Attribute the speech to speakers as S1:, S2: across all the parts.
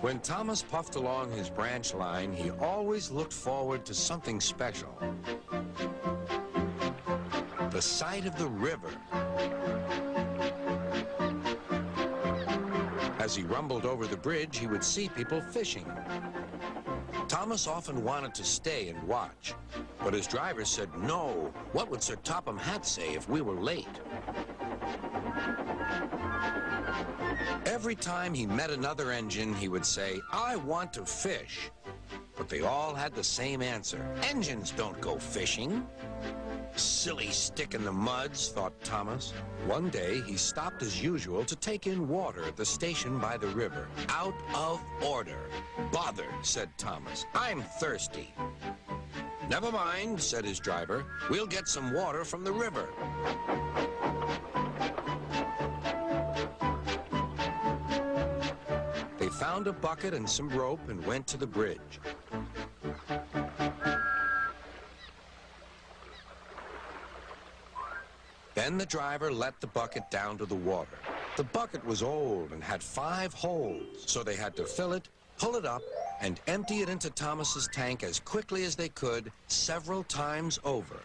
S1: When Thomas puffed along his branch line, he always looked forward to something special. The sight of the river. As he rumbled over the bridge, he would see people fishing. Thomas often wanted to stay and watch, but his driver said no. What would Sir Topham Hatt say if we were late? Every time he met another engine, he would say, "I want to fish." But they all had the same answer. "Engines don't go fishing." Silly stick in the muds, thought Thomas. One day, he stopped as usual to take in water at the station by the river. "Out of order." "Bother," said Thomas. "I'm thirsty." "Never mind," said his driver. "We'll get some water from the river." They found a bucket and some rope and went to the bridge. Then the driver let the bucket down to the water. The bucket was old and had 5 holes, so they had to fill it, pull it up, and empty it into Thomas's tank as quickly as they could, several times over.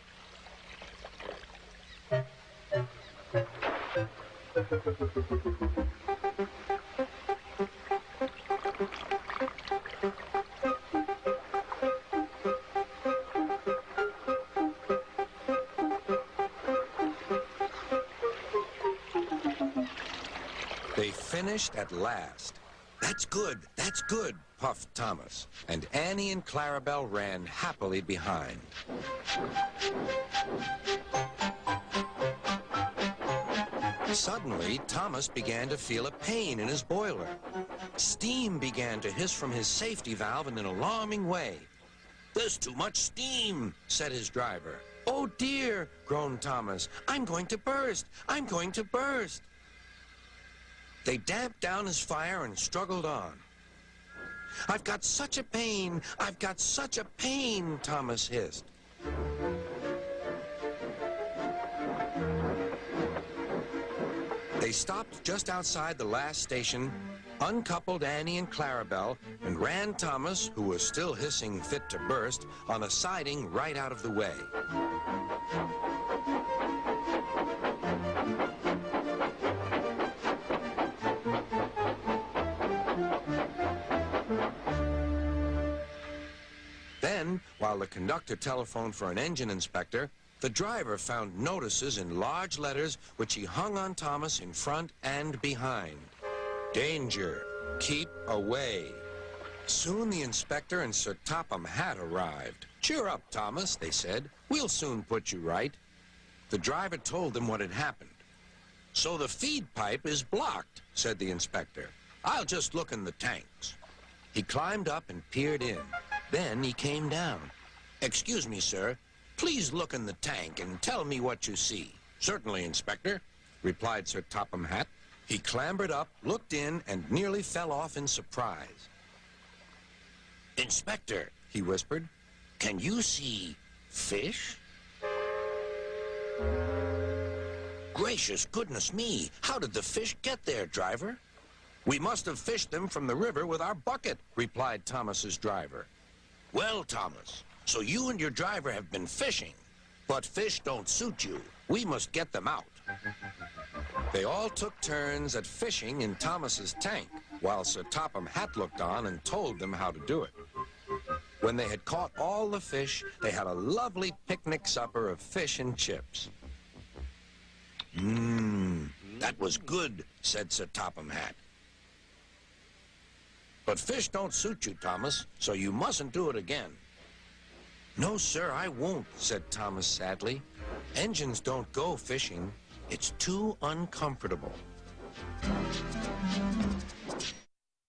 S1: They finished at last. "That's good," puffed Thomas, and Annie and Clarabelle ran happily behind. Suddenly, Thomas began to feel a pain in his boiler. Steam began to hiss from his safety valve in an alarming way. "There's too much steam," said his driver. "Oh dear," groaned Thomas. "I'm going to burst. I'm going to burst." They damped down his fire and struggled on. "I've got such a pain! I've got such a pain!" Thomas hissed. They stopped just outside the last station, uncoupled Annie and Clarabelle, and ran Thomas, who was still hissing fit to burst, on a siding right out of the way. Then, while the conductor telephoned for an engine inspector, the driver found notices in large letters which he hung on Thomas in front and behind. "Danger. Keep away." Soon the inspector and Sir Topham Hatt arrived. "Cheer up, Thomas," they said. "We'll soon put you right." The driver told them what had happened. "So the feed pipe is blocked," said the inspector. "I'll just look in the tanks." He climbed up and peered in. Then he came down. "Excuse me, sir. Please look in the tank and tell me what you see." "Certainly, Inspector," replied Sir Topham Hatt. He clambered up, looked in, and nearly fell off in surprise. "Inspector," he whispered, "can you see fish?" "Gracious goodness me! How did the fish get there, driver?" "We must have fished them from the river with our bucket," replied Thomas's driver. "Well, Thomas, so you and your driver have been fishing, but fish don't suit you. We must get them out." They all took turns at fishing in Thomas's tank, while Sir Topham Hatt looked on and told them how to do it. When they had caught all the fish, they had a lovely picnic supper of fish and chips. That was good," said Sir Topham Hatt. "But fish don't suit you, Thomas, so you mustn't do it again." "No, sir, I won't," said Thomas sadly. "Engines don't go fishing. It's too uncomfortable."